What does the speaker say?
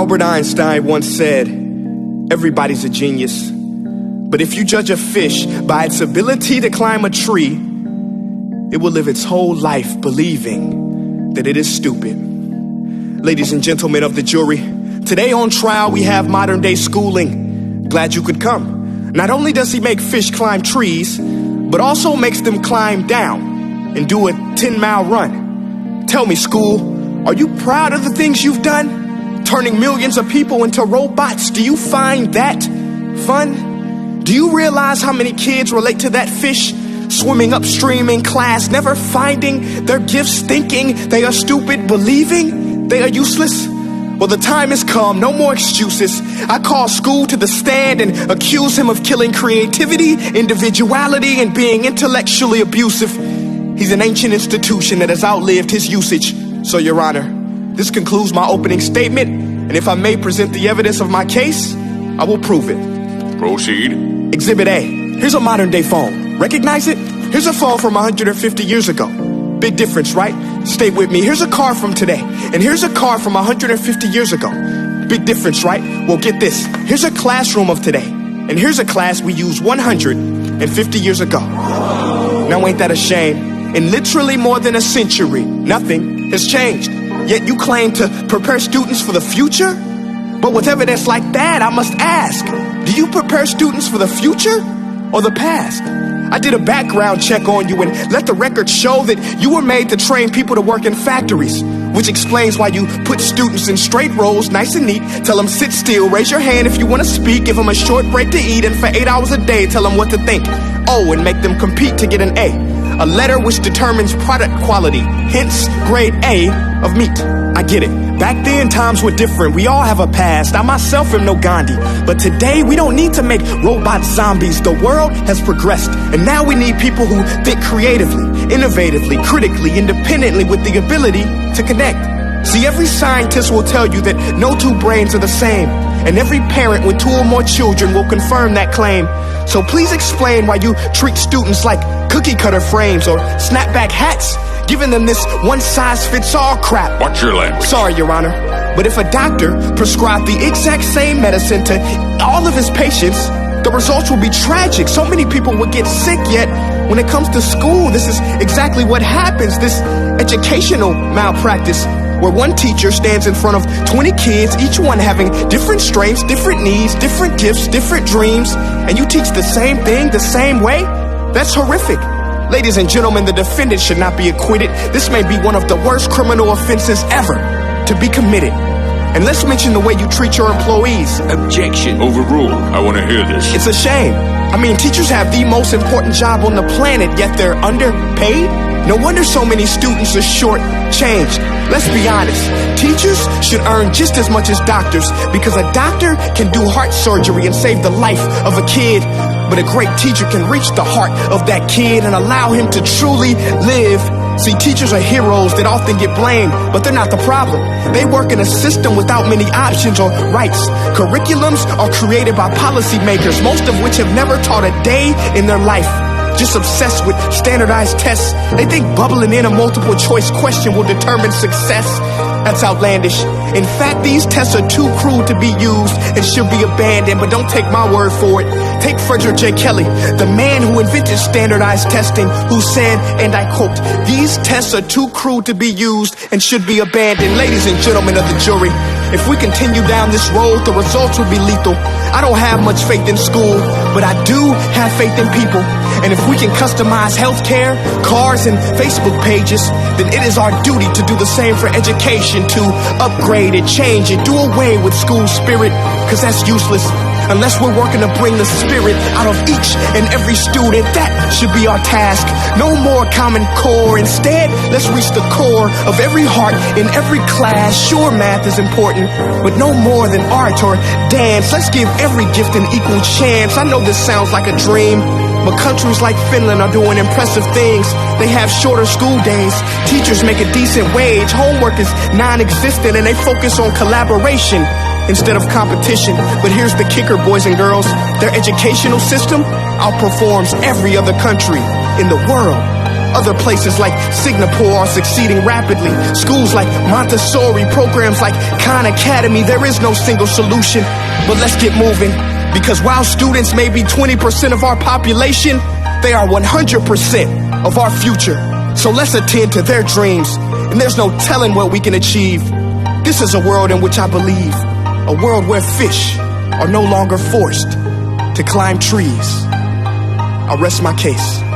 Albert Einstein once said, everybody's a genius. But if you judge a fish by its ability to climb a tree, it will live its whole life believing that it is stupid. Ladies and gentlemen of the jury, today on trial we have modern day schooling. Glad you could come. Not only does he make fish climb trees, but also makes them climb down and do a 10-mile run. Tell me, school, are you proud of the things you've done? Turning millions of people into robots, do you find that fun? Do you realize how many kids relate to that fish? Swimming upstream in class, never finding their gifts, thinking they are stupid, believing they are useless? Well, the time has come, no more excuses. I call school to the stand and accuse him of killing creativity, individuality, and being intellectually abusive. He's an ancient institution that has outlived his usage. So, Your Honor, this concludes my opening statement, and if I may present the evidence of my case, I will prove it. Proceed. Exhibit A. Here's a modern day phone. Recognize it? Here's a phone from 150 years ago. Big difference, right? Stay with me. Here's a car from today. And here's a car from 150 years ago. Big difference, right? Well, get this. Here's a classroom of today. And here's a class we used 150 years ago. Now, ain't that a shame? In literally more than a century, nothing has changed. Yet you claim to prepare students for the future? But with evidence like that, I must ask, do you prepare students for the future or the past? I did a background check on you and let the record show that you were made to train people to work in factories, which explains why you put students in straight rows, nice and neat, tell them sit still, raise your hand if you want to speak, give them a short break to eat, and for 8 hours a day tell them what to think. Oh, and make them compete to get an A letter which determines product quality, hence grade A of meat. I get it. Back then, times were different. We all have a past. I myself am no Gandhi. But today, we don't need to make robot zombies. The world has progressed. And now we need people who think creatively, innovatively, critically, independently, with the ability to connect. See, every scientist will tell you that no two brains are the same. And every parent with 2 or more children will confirm that claim. So please explain why you treat students like cookie cutter frames or snapback hats, giving them this one-size-fits-all crap. Watch your language. Sorry, Your Honor. But if a doctor prescribed the exact same medicine to all of his patients, the results will be tragic. So many people will get sick, yet when it comes to school, this is exactly what happens. This educational malpractice, where one teacher stands in front of 20 kids, each one having different strengths, different needs, different gifts, different dreams, and you teach the same thing the same way? That's horrific. Ladies and gentlemen, the defendant should not be acquitted. This may be one of the worst criminal offenses ever to be committed. And let's mention the way you treat your employees. Objection. Overruled. I want to hear this. It's a shame. I mean, teachers have the most important job on the planet, yet they're underpaid? No wonder so many students are short-changed. Let's be honest. Teachers should earn just as much as doctors, because a doctor can do heart surgery and save the life of a kid. But a great teacher can reach the heart of that kid and allow him to truly live. See, teachers are heroes that often get blamed, but they're not the problem. They work in a system without many options or rights. Curriculums are created by policymakers, most of which have never taught a day in their life. Just obsessed with standardized tests. They think bubbling in a multiple choice question will determine success. That's outlandish. In fact, these tests are too crude to be used and should be abandoned, but don't take my word for it. Take Frederick J. Kelly, the man who invented standardized testing, who said, and I quote, "These tests are too crude to be used and should be abandoned." Ladies and gentlemen of the jury, if we continue down this road, the results will be lethal. I don't have much faith in school, but I do have faith in people. And if we can customize healthcare, cars, and Facebook pages, then it is our duty to do the same for education, to upgrade it, change it, do away with school spirit, because that's useless. Unless we're working to bring the spirit out of each and every student, that should be our task. No more Common Core. Instead, let's reach the core of every heart in every class. Sure, math is important, but no more than art or dance. Let's give every gift an equal chance. I know this sounds like a dream, but countries like Finland are doing impressive things. They have shorter school days. Teachers make a decent wage. Homework is non-existent, and they focus on collaboration instead of competition. But here's the kicker, boys and girls. Their educational system outperforms every other country in the world. Other places like Singapore are succeeding rapidly. Schools like Montessori, programs like Khan Academy, there is no single solution. But let's get moving, because while students may be 20% of our population, they are 100% of our future. So let's attend to their dreams, and there's no telling what we can achieve. This is a world in which I believe, a world where fish are no longer forced to climb trees. I'll rest my case.